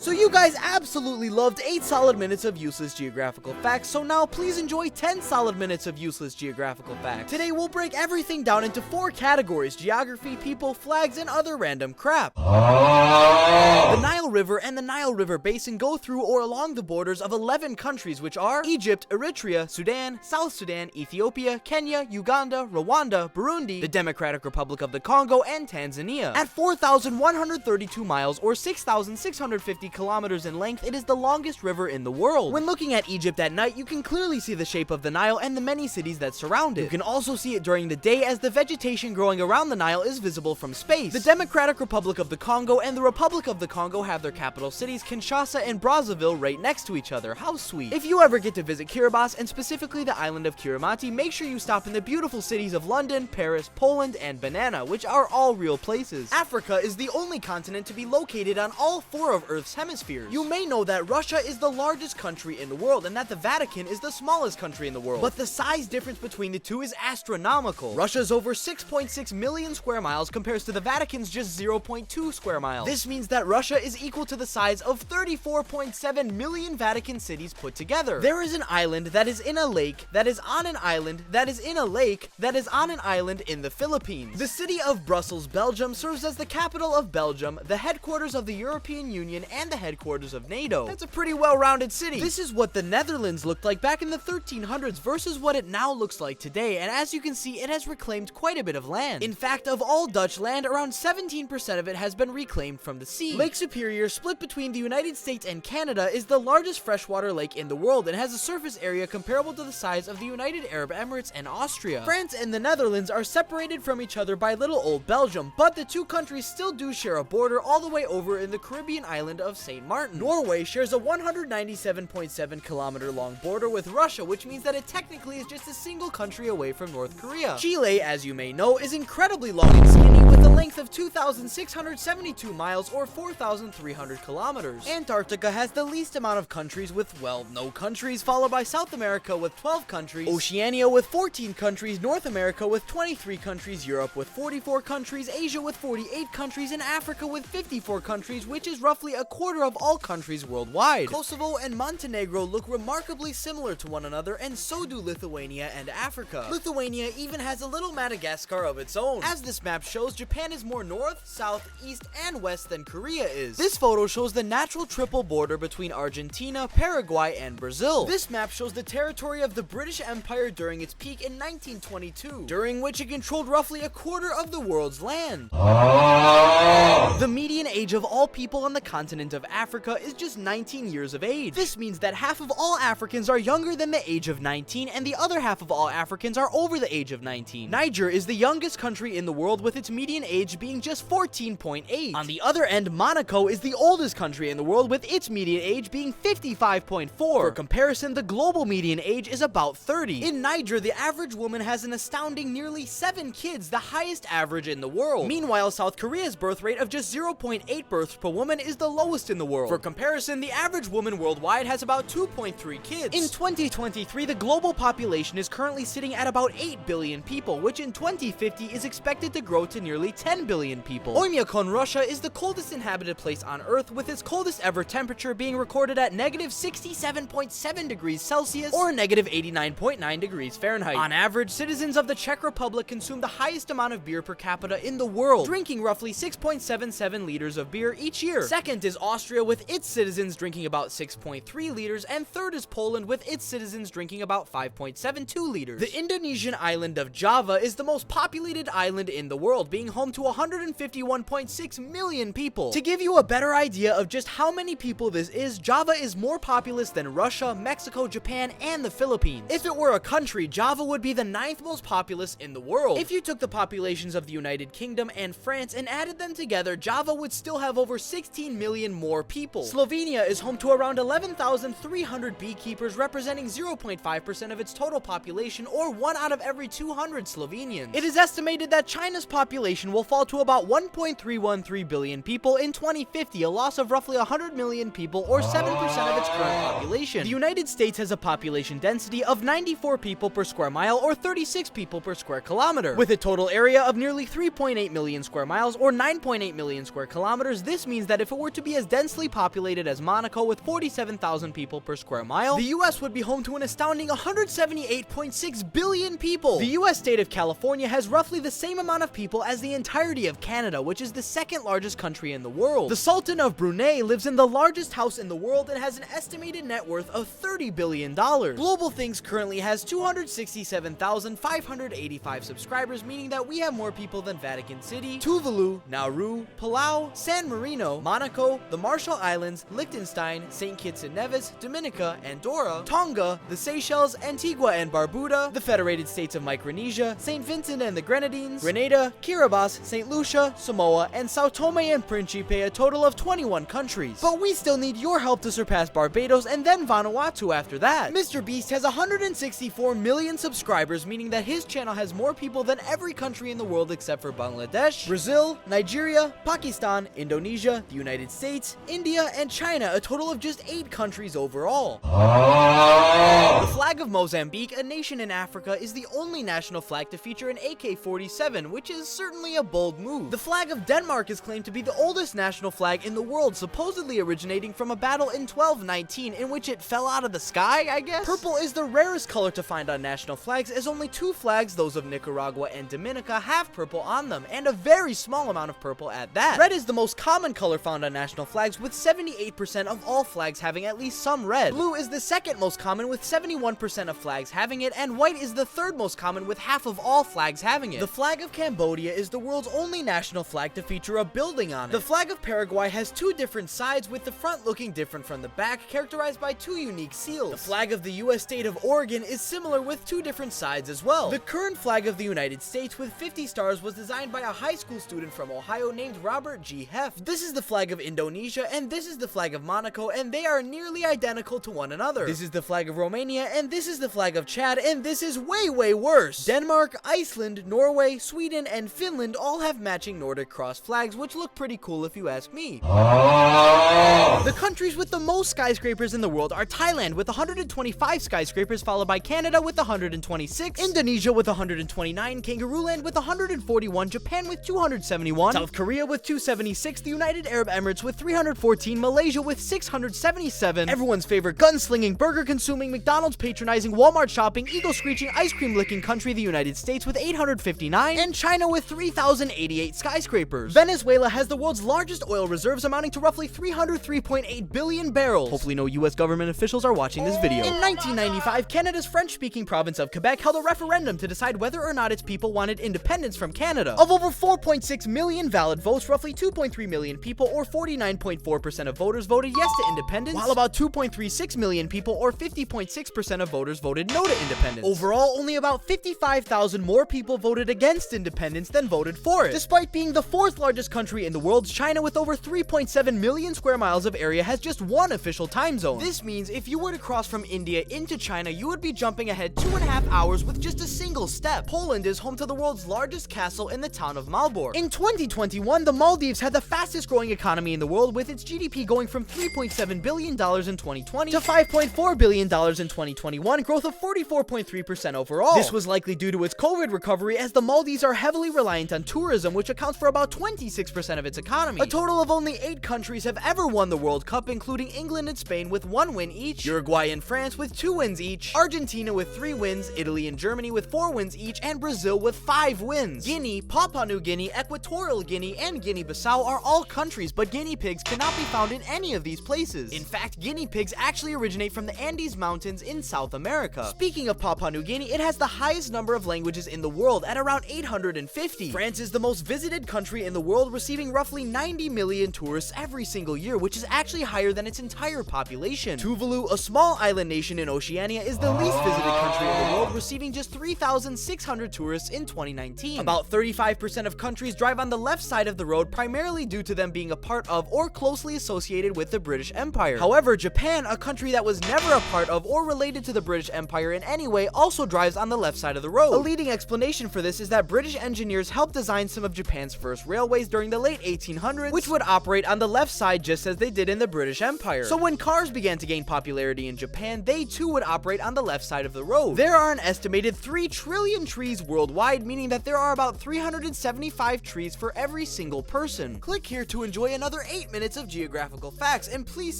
So you guys absolutely loved 8 solid minutes of useless geographical facts, so now please enjoy 10 solid minutes of useless geographical facts. Today we'll break everything down into 4 categories: geography, people, flags, and other random crap. The Nile River and the Nile River Basin go through or along the borders of 11 countries, which are Egypt, Eritrea, Sudan, South Sudan, Ethiopia, Kenya, Uganda, Rwanda, Burundi, the Democratic Republic of the Congo, and Tanzania. At 4,132 miles or 6,650 kilometers in length, it is the longest river in the world. When looking at Egypt at night, you can clearly see the shape of the Nile and the many cities that surround it. You can also see it during the day, as the vegetation growing around the Nile is visible from space. The Democratic Republic of the Congo and the Republic of the Congo have their capital cities, Kinshasa and Brazzaville, right next to each other. How sweet. If you ever get to visit Kiribati, and specifically the island of Kirimati, make sure you stop in the beautiful cities of London, Paris, Poland, and Banana, which are all real places. Africa is the only continent to be located on all 4 of Earth's hemispheres. You may know that Russia is the largest country in the world and that the Vatican is the smallest country in the world, but the size difference between the two is astronomical. Russia's over 6.6 million square miles compares to the Vatican's just 0.2 square miles. This means that Russia is equal to the size of 34.7 million Vatican cities put together. There is an island that is in a lake, that is on an island, that is in a lake, that is on an island in the Philippines. The city of Brussels, Belgium serves as the capital of Belgium, the headquarters of the European Union, and the headquarters of NATO. That's a pretty well-rounded city. This is what the Netherlands looked like back in the 1300s versus what it now looks like today, and as you can see, it has reclaimed quite a bit of land. In fact, of all Dutch land, around 17% of it has been reclaimed from the sea. Lake Superior, split between the United States and Canada, is the largest freshwater lake in the world and has a surface area comparable to the size of the United Arab Emirates and Austria. France and the Netherlands are separated from each other by little old Belgium, but the two countries still do share a border all the way over in the Caribbean island of St. Martin. Norway shares a 197.7 kilometer long border with Russia, which means that it technically is just a single country away from North Korea. Chile, as you may know, is incredibly long and skinny with a length of 2,672 miles or 4,300 kilometers. Antarctica has the least amount of countries with, well, no countries, followed by South America with 12 countries, Oceania with 14 countries, North America with 23 countries, Europe with 44 countries, Asia with 48 countries, and Africa with 54 countries, which is roughly a quarter of all countries worldwide. Kosovo and Montenegro look remarkably similar to one another, and so do Lithuania and Africa. Lithuania even has a little Madagascar of its own. As this map shows, Japan is more north, south, east, and west than Korea is. This photo shows the natural triple border between Argentina, Paraguay, and Brazil. This map shows the territory of the British Empire during its peak in 1922, during which it controlled roughly a quarter of the world's land. The median age of all people on the continent of Africa is just 19 years of age. This means that half of all Africans are younger than the age of 19, and the other half of all Africans are over the age of 19. Niger is the youngest country in the world, with its median age being just 14.8. On the other end, Monaco is the oldest country in the world, with its median age being 55.4. For comparison, the global median age is about 30. In Niger, the average woman has an astounding nearly 7 kids, the highest average in the world. Meanwhile, South Korea's birth rate of just 0.8 births per woman is the lowest in the world. For comparison, the average woman worldwide has about 2.3 kids. In 2023, the global population is currently sitting at about 8 billion people, which in 2050 is expected to grow to nearly 10 billion people. Oymyakon, Russia is the coldest inhabited place on Earth, with its coldest ever temperature being recorded at negative 67.7 degrees Celsius or negative 89.9 degrees Fahrenheit. On average, citizens of the Czech Republic consume the highest amount of beer per capita in the world, drinking roughly 6.77 liters of beer each year. Second is Austria, with its citizens drinking about 6.3 liters, and third is Poland, with its citizens drinking about 5.72 liters. The Indonesian island of Java is the most populated island in the world, being home to 151.6 million people. To give you a better idea of just how many people this is, Java is more populous than Russia, Mexico, Japan, and the Philippines. If it were a country, Java would be the 9th most populous in the world. If you took the populations of the United Kingdom and France and added them together, Java would still have over 16 million more people. Slovenia is home to around 11,300 beekeepers, representing 0.5% of its total population, or 1 out of every 200 Slovenians. It is estimated that China's population will fall to about 1.313 billion people in 2050, a loss of roughly 100 million people, or 7% of its current population. The United States has a population density of 94 people per square mile, or 36 people per square kilometer. With a total area of nearly 3.8 million square miles, or 9.8 million square kilometers, this means that if it were to be as densely populated as Monaco with 47,000 people per square mile, the US would be home to an astounding 178.6 billion people. The US state of California has roughly the same amount of people as the entirety of Canada, which is the second largest country in the world. The Sultan of Brunei lives in the largest house in the world and has an estimated net worth of $30 billion. Global Things currently has 267,585 subscribers, meaning that we have more people than Vatican City, Tuvalu, Nauru, Palau, San Marino, Monaco, the Marshall Islands, Liechtenstein, St. Kitts and Nevis, Dominica, Andorra, Tonga, the Seychelles, Antigua and Barbuda, the Federated States of Micronesia, St. Vincent and the Grenadines, Grenada, Kiribati, St. Lucia, Samoa, and Sao Tome and Principe, a total of 21 countries. But we still need your help to surpass Barbados and then Vanuatu after that. Mr. Beast has 164 million subscribers, meaning that his channel has more people than every country in the world except for Bangladesh, Brazil, Nigeria, Pakistan, Indonesia, the United States, India, and China, a total of just 8 countries overall. The flag of Mozambique, a nation in Africa, is the only national flag to feature an AK-47, which is certainly a bold move. The flag of Denmark is claimed to be the oldest national flag in the world, supposedly originating from a battle in 1219 in which it fell out of the sky, I guess? Purple is the rarest color to find on national flags, as only 2 flags, those of Nicaragua and Dominica, have purple on them, and a very small amount of purple at that. Red is the most common color found on national flags, with 78% of all flags having at least some red. Blue is the second most common, with 71% of flags having it, and white is the third most common, with half of all flags having it. The flag of Cambodia is the world's only national flag to feature a building on it. The flag of Paraguay has 2 different sides, with the front looking different from the back, characterized by 2 unique seals. The flag of the US state of Oregon is similar, with 2 different sides as well. The current flag of the United States with 50 stars was designed by a high school student from Ohio named Robert G. Heft. This is the flag of Indonesia, and this is the flag of Monaco, and they are nearly identical to one another. This is the flag of Romania, and this is the flag of Chad, and this is way worse. Denmark, Iceland, Norway, Sweden, and Finland all have matching Nordic cross flags, which look pretty cool if you ask me. The countries with the most skyscrapers in the world are Thailand with 125 skyscrapers, followed by Canada with 126, Indonesia with 129, Kangarooland with 141, Japan with 271, South Korea with 276, the United Arab Emirates with 314, Malaysia with 677, everyone's favorite gunslinging, burger-consuming, McDonald's patronizing, Walmart shopping, eagle-screeching, ice-cream-licking country, the United States with 859, and China with 3,088 skyscrapers. Venezuela has the world's largest oil reserves, amounting to roughly 303.8 billion barrels. Hopefully no US government officials are watching this video. In 1995, Canada's French-speaking province of Quebec held a referendum to decide whether or not its people wanted independence from Canada. Of over 4.6 million valid votes, roughly 2.3 million people, or 49.4% of voters, voted yes to independence, while about 2.36 million people, or 50.6% of voters, voted no to independence. Overall, only about 55,000 more people voted against independence than voted for it. Despite being the 4th largest country in the world, China with over 3.7 million square miles of area has just one official time zone. This means if you were to cross from India into China, you would be jumping ahead 2.5 hours with just a single step. Poland is home to the world's largest castle in the town of Malbork. In 2021, the Maldives had the fastest growing economy in the world, with its GDP going from $3.7 billion in 2020 to $5.4 billion in 2021, growth of 44.3% overall. This was likely due to its COVID recovery, as the Maldives are heavily reliant on tourism, which accounts for about 26% of its economy. A total of only 8 countries have ever won the World Cup, including England and Spain with 1 win each, Uruguay and France with 2 wins each, Argentina with 3 wins, Italy and Germany with 4 wins each, and Brazil with 5 wins. Guinea, Papua New Guinea, Equatorial Guinea, and Guinea-Bissau are all countries, but guinea pigs cannot be found in any of these places. In fact, guinea pigs actually originate from the Andes Mountains in South America. Speaking of Papua New Guinea, it has the highest number of languages in the world at around 850. France is the most visited country in the world, receiving roughly 90 million tourists every single year, which is actually higher than its entire population. Tuvalu, a small island nation in Oceania, is the least visited country in the world, receiving just 3,600 tourists in 2019. About 35% of countries drive on the left side of the road, primarily due to them being a part of or closely associated with the British Empire. However, Japan, a country that was never a part of or related to the British Empire in any way, also drives on the left side of the road. A leading explanation for this is that British engineers helped design some of Japan's first railways during the late 1800s, which would operate on the left side just as they did in the British Empire. So when cars began to gain popularity in Japan, they too would operate on the left side of the road. There are an estimated 3 trillion trees worldwide, meaning that there are about 375 trees for every single person. Click here to enjoy another 8 minutes of geographical facts, and please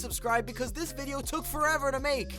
subscribe because this video took forever to make.